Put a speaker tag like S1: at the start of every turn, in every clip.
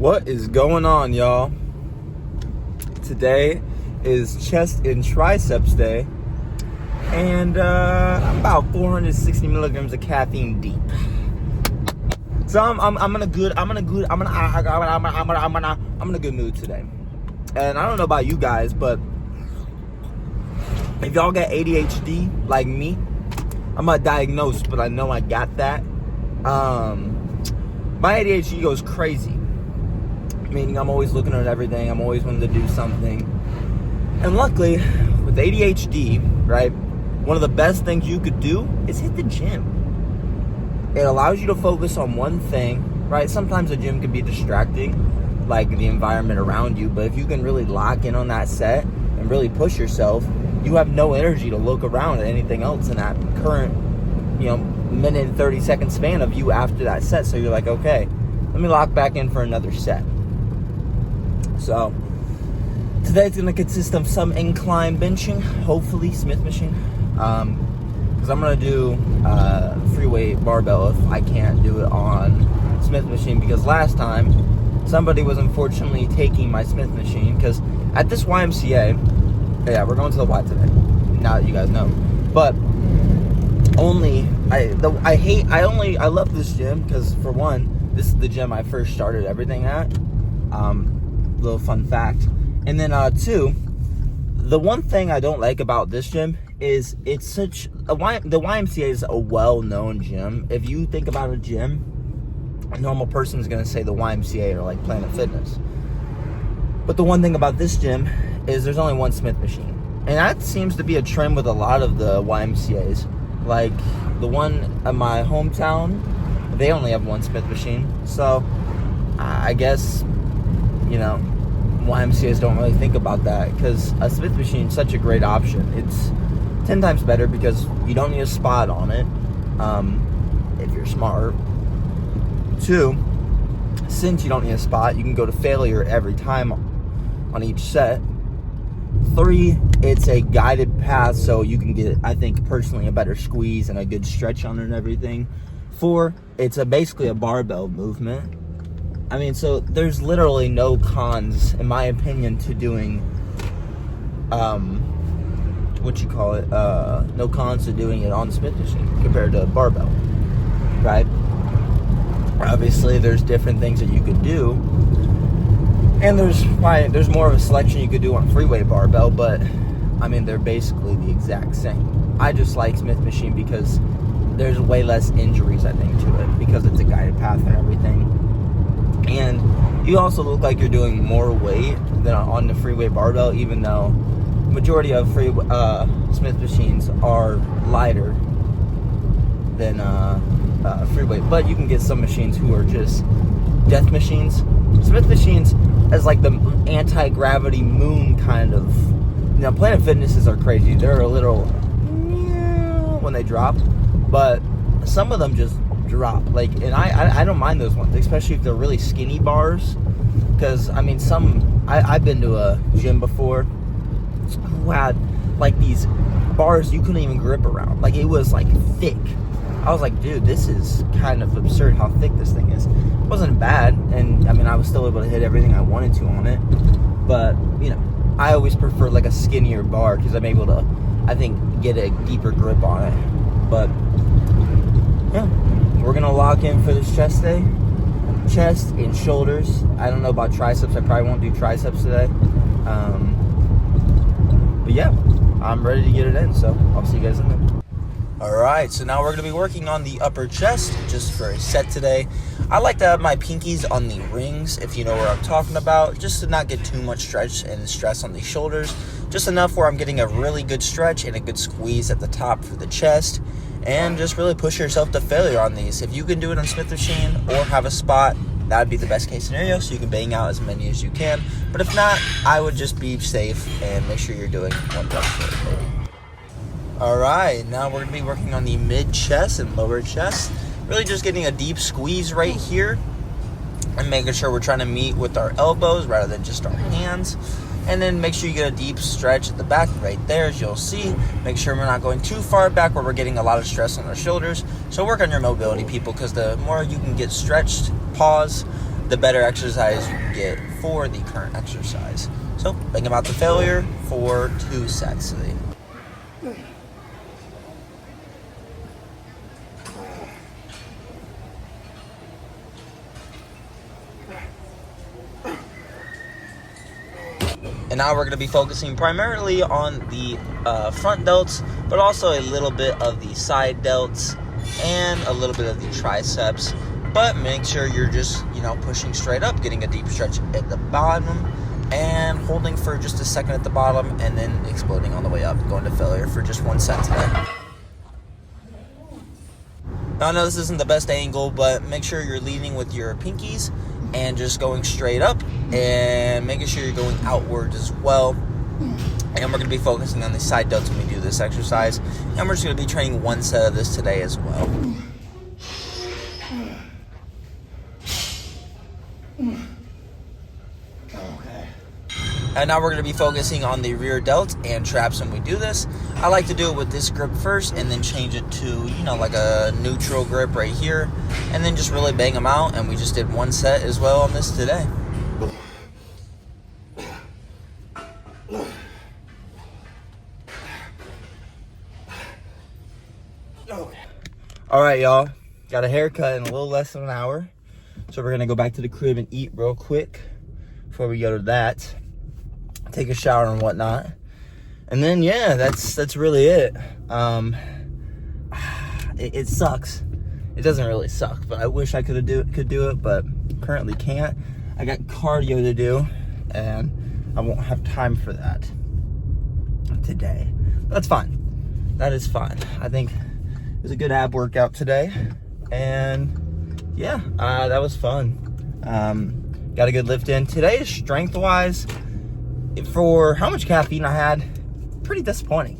S1: What is going on, y'all? Today is chest and triceps day, and I'm about 460 milligrams of caffeine deep. So I'm in a good mood today. And I don't know about you guys, but if y'all got ADHD like me, I'm not diagnosed, but I know I got that. My ADHD goes crazy. Meaning I'm always looking at everything. I'm always wanting to do something. And luckily, with ADHD, right, one of the best things you could do is hit the gym. It allows you to focus on one thing, right? Sometimes the gym can be distracting, like the environment around you. But if you can really lock in on that set and really push yourself, you have no energy to look around at anything else in that current, minute and 30-second span of you after that set. So you're like, okay, let me lock back in for another set. So today's going to consist of some incline benching, hopefully Smith machine, because I'm going to do free weight barbell if I can't do it on Smith machine, because last time somebody was unfortunately taking my Smith machine, because at this YMCA, yeah, we're going to the Y today, now that you guys know, but I love this gym because, for one, this is the gym I first started everything at. Little fun fact. And then two, the one thing I don't like about this gym is the YMCA is a well-known gym. If you think about a gym, a normal person is going to say the YMCA or like Planet Fitness. But the one thing about this gym is there's only one Smith machine. And that seems to be a trend with a lot of the YMCAs. Like the one in my hometown, they only have one Smith machine. So I guess, YMCAs don't really think about that, because a Smith machine is such a great option. It's 10 times better because you don't need a spot on it, if you're smart. 2, since you don't need a spot, you can go to failure every time on each set. 3, it's a guided path, so you can get, I think, personally, a better squeeze and a good stretch on it and everything. 4, it's basically a barbell movement. So there's literally no cons, in my opinion, to doing, no cons to doing it on the Smith machine compared to a barbell, right? Obviously, there's different things that you could do, and there's more of a selection you could do on free weight barbell, but, they're basically the exact same. I just like Smith machine because there's way less injuries, I think, to it, because it's a guided path and everything. And you also look like you're doing more weight than on the free weight barbell, even though majority of free Smith machines are lighter than free weight. But you can get some machines who are just death machines. Smith machines as like the anti-gravity moon kind of. Planet Fitnesses are crazy. They're a little when they drop, but some of them just drop, and I don't mind those ones, especially if they're really skinny bars, because I've been to a gym before who had these bars you couldn't even grip around, it was thick. I was like, dude, this is kind of absurd how thick this thing is. It wasn't bad, and I was still able to hit everything I wanted to on it, but I always prefer a skinnier bar because I'm able to, I think, get a deeper grip on it. But yeah, we're going to lock in for this chest day. Chest and shoulders. I don't know about triceps. I probably won't do triceps today. But yeah, I'm ready to get it in. So I'll see you guys in there. Alright, so now we're going to be working on the upper chest just for a set today. I like to have my pinkies on the rings, if you know what I'm talking about, just to not get too much stretch and stress on the shoulders. Just enough where I'm getting a really good stretch and a good squeeze at the top for the chest. And just really push yourself to failure on these. If you can do it on Smith machine or have a spot, that would be the best case scenario, so you can bang out as many as you can. But if not, I would just be safe and make sure you're doing one rep for it, maybe. Alright, now we're going to be working on the mid chest and lower chest. Really just getting a deep squeeze right here and making sure we're trying to meet with our elbows rather than just our hands. And then make sure you get a deep stretch at the back right there, as you'll see. Make sure we're not going too far back where we're getting a lot of stress on our shoulders. So work on your mobility, people, because the more you can get stretched, pause, the better exercise you can get for the current exercise. So, bang them out to failure for 2 sets today. And now we're going to be focusing primarily on the front delts, but also a little bit of the side delts and a little bit of the triceps. But make sure you're just, pushing straight up, getting a deep stretch at the bottom, and holding for just a second at the bottom, and then exploding on the way up, going to failure for just 1 set today. Now, I know this isn't the best angle, but make sure you're leading with your pinkies and just going straight up and making sure you're going outwards as well. And we're going to be focusing on the side delts when we do this exercise. And we're just going to be training 1 set of this today as well. And now we're going to be focusing on the rear delts and traps when we do this. I like to do it with this grip first and then change it to, like a neutral grip right here. And then just really bang them out. And we just did 1 set as well on this today. All right, y'all. Got a haircut in a little less than an hour. So we're going to go back to the crib and eat real quick before we go to that. Take a shower and whatnot, and then that's really it. It sucks. It doesn't really suck, but I wish I could do it, but currently can't. I got cardio to do, and I won't have time for that today. That's fine. That is fine. I think it was a good ab workout today, and that was fun. Got a good lift in today. Strength wise, for how much caffeine I had, pretty disappointing.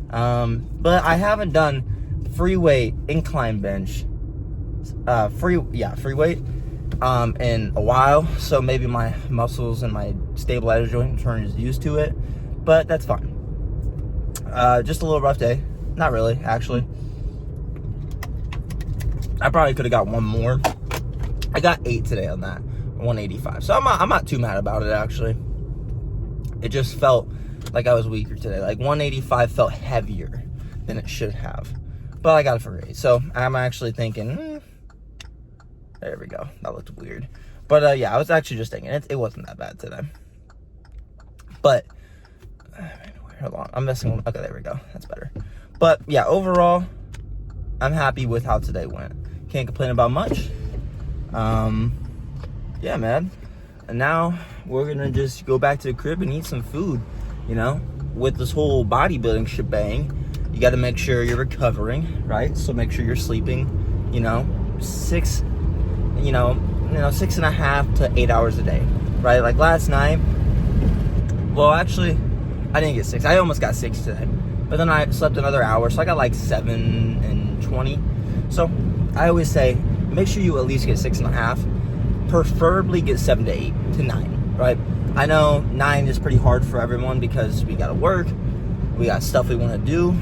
S1: But I haven't done free weight incline bench, free weight, in a while. So maybe my muscles and my stabilizer joint aren't used to it, but that's fine. Just a little rough day. Not really, actually. I probably could have got 1 more. I got 8 today on that, 185. So I'm not too mad about it, actually. It just felt like I was weaker today. Like 185 felt heavier than it should have. But I got it for 8. So I'm actually thinking, there we go. That looked weird. But I was actually just thinking it wasn't that bad today. But, hold on. I'm messing. Okay, there we go. That's better. But yeah, overall, I'm happy with how today went. Can't complain about much. Yeah, man. And now we're going to just go back to the crib and eat some food. With this whole bodybuilding shebang, you got to make sure you're recovering, right? So make sure you're sleeping, 6.5 to 8 hours a day, right? Like last night, well, actually, I didn't get 6. I almost got 6 today. But then I slept another hour, so I got like 7 and 20. So I always say, make sure you at least get 6.5. Preferably get 7 to 8 to 9, right? I know 9 is pretty hard for everyone because we gotta work, we got stuff we want to do,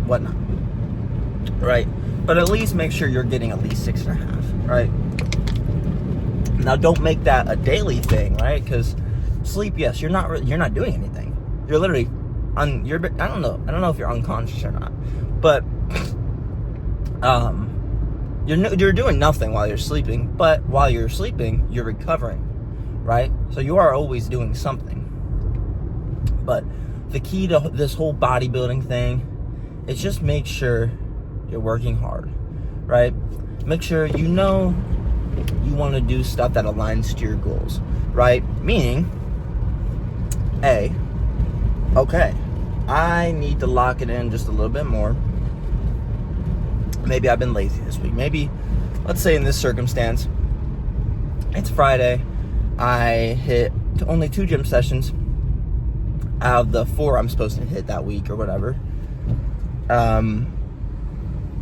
S1: whatnot, right? But at least make sure you're getting at least 6.5, right? Now don't make that a daily thing, right? Because sleep, yes, you're not doing anything. You're literally I don't know if you're unconscious or not, but you're doing nothing while you're sleeping, but while you're sleeping, you're recovering, right? So you are always doing something. But the key to this whole bodybuilding thing is just make sure you're working hard, right? Make sure you want to do stuff that aligns to your goals, right? Meaning, okay, I need to lock it in just a little bit more. Maybe I've been lazy this week. Maybe, let's say in this circumstance, it's Friday. I hit only 2 gym sessions out of the 4 I'm supposed to hit that week or whatever.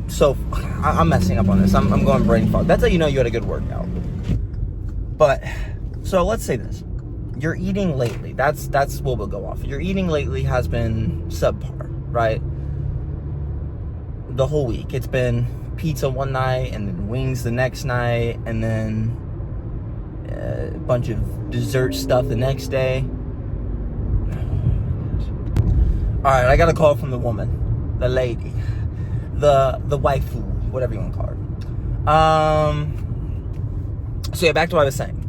S1: So I'm messing up on this. I'm going brain fog. That's how you know you had a good workout. But so let's say this: you're eating lately. That's what we'll go off. Your eating lately has been subpar, right? The whole week. It's been pizza one night and then wings the next night and then a bunch of dessert stuff the next day. All right, I got a call from the woman, the lady, the waifu, whatever you want to call her. So yeah, back to what I was saying.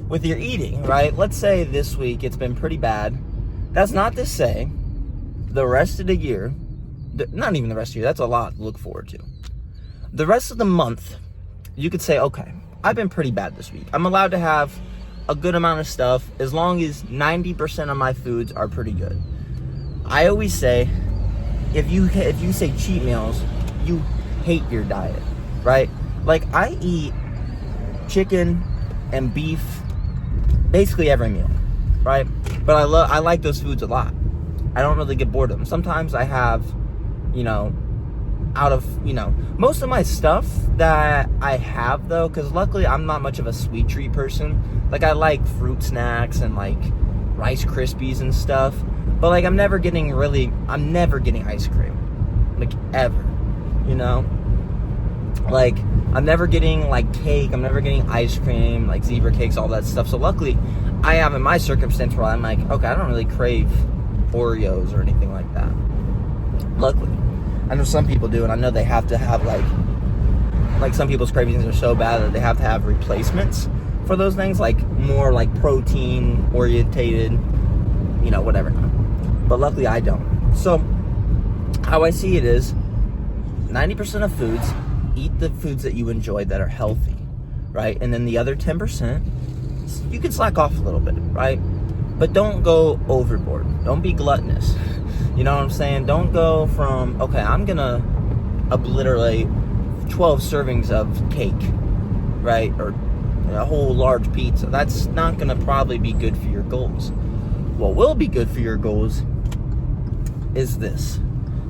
S1: With your eating, right? Let's say this week it's been pretty bad. That's not to say the rest of the year, not even the rest of the year, that's a lot to look forward to. The rest of the month, you could say, okay, I've been pretty bad this week. I'm allowed to have a good amount of stuff as long as 90% of my foods are pretty good. I always say, if you say cheat meals, you hate your diet, right? Like, I eat chicken and beef basically every meal, right? But I like those foods a lot. I don't really get bored of them. Sometimes I have, most of my stuff that I have, though, because luckily I'm not much of a sweet treat person. Like, I like fruit snacks and like Rice Krispies and stuff, but like I'm never getting ice cream, like, ever, like I'm never getting like cake, I'm never getting ice cream, like zebra cakes, all that stuff. So luckily I have in my circumstance where I'm like, okay, I don't really crave Oreos or anything like that. Luckily. I know some people do, and I know they have to have like some people's cravings are so bad that they have to have replacements for those things, like more like protein orientated, whatever. But luckily I don't. So how I see it is 90% of foods, eat the foods that you enjoy that are healthy, right? And then the other 10%, you can slack off a little bit, right? But don't go overboard. Don't be gluttonous. You know what I'm saying? Don't go from, okay, I'm gonna obliterate 12 servings of cake, right? Or a whole large pizza. That's not gonna probably be good for your goals. What will be good for your goals is this.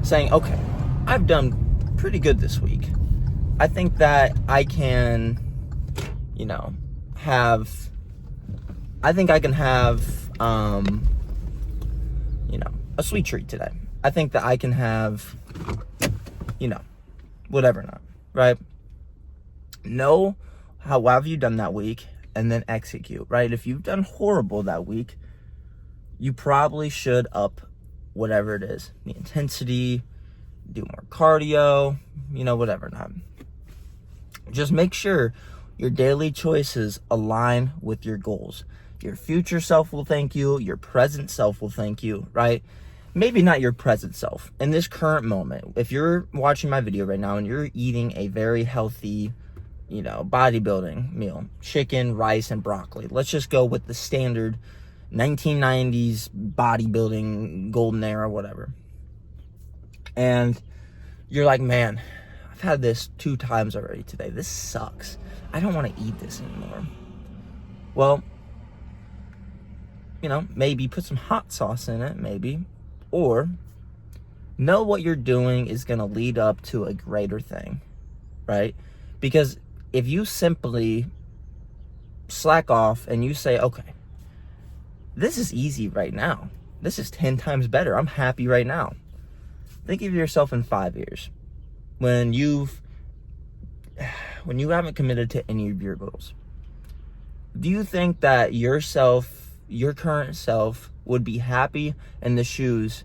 S1: Saying, okay, I've done pretty good this week. I think that I can, have a sweet treat today. I think that I can have, whatever not, right? Know how have you done that week and then execute, right? If you've done horrible that week, you probably should up whatever it is, the intensity, do more cardio, whatever not. Just make sure your daily choices align with your goals. Your future self will thank you. Your present self will thank you, right? Maybe not your present self. In this current moment, if you're watching my video right now and you're eating a very healthy, bodybuilding meal, chicken, rice, and broccoli. Let's just go with the standard 1990s bodybuilding golden era, whatever. And you're like, man, I've had this 2 times already today. This sucks. I don't want to eat this anymore. Well, maybe put some hot sauce in it, maybe. Or know what you're doing is going to lead up to a greater thing, right? Because if you simply slack off and you say, okay, this is easy right now. This is 10 times better. I'm happy right now. Think of yourself in 5 years when you haven't committed to any of your goals. Do you think that your current self, would be happy in the shoes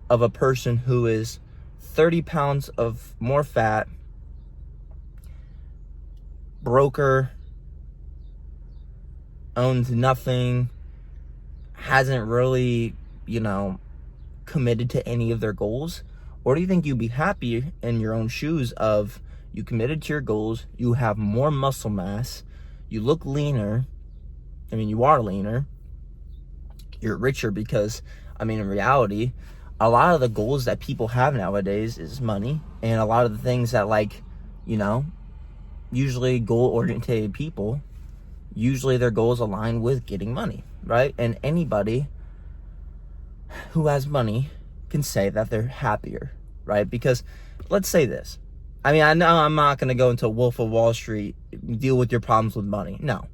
S1: of a person who is 30 pounds of more fat, broker, owns nothing, hasn't really, committed to any of their goals? Or do you think you'd be happy in your own shoes of you committed to your goals, you have more muscle mass, you look leaner, you are leaner, you're richer because, in reality, a lot of the goals that people have nowadays is money, and a lot of the things that, usually goal-oriented people, usually their goals align with getting money, right? And anybody who has money can say that they're happier, right? Because let's say this. I know I'm not going to go into Wolf of Wall Street, deal with your problems with money. No.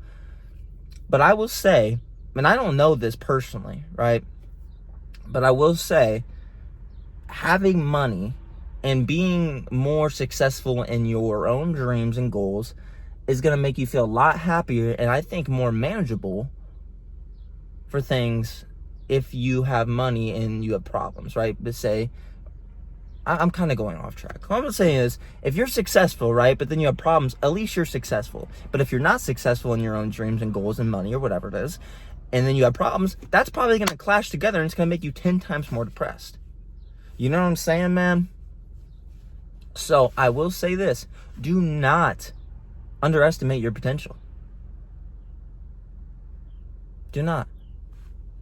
S1: But I will say, and I don't know this personally, right? But I will say, having money and being more successful in your own dreams and goals is going to make you feel a lot happier and I think more manageable for things if you have money and you have problems, right? But say, I'm kind of going off track. What I'm saying is, if you're successful, right, but then you have problems, at least you're successful. But if you're not successful in your own dreams and goals and money or whatever it is, and then you have problems, that's probably going to clash together and it's going to make you 10 times more depressed. You know what I'm saying, man? So I will say this. Do not underestimate your potential. Do not.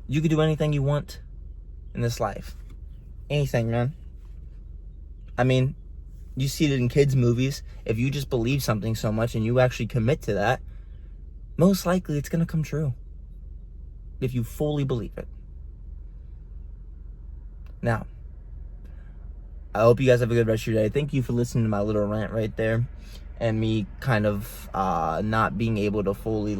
S1: You can do anything you want in this life. Anything, man. I mean, you see it in kids' movies. If you just believe something so much and you actually commit to that, most likely it's going to come true. If you fully believe it. Now, I hope you guys have a good rest of your day. Thank you for listening to my little rant right there. And me kind of not being able to fully,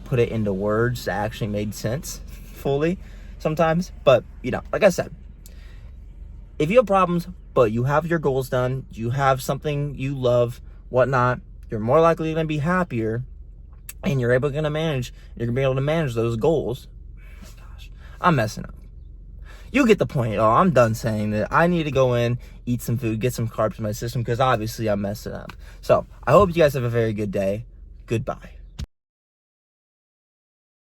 S1: put it into words that actually made sense fully sometimes. But, like I said, if you have problems, but you have your goals done, you have something you love, whatnot, you're more likely going to be happier, and you're going to be able to manage those goals. Oh my gosh, I'm messing up. You get the point. Oh, I'm done saying that. I need to go in, eat some food, get some carbs in my system, because obviously I'm messing up. So, I hope you guys have a very good day. Goodbye.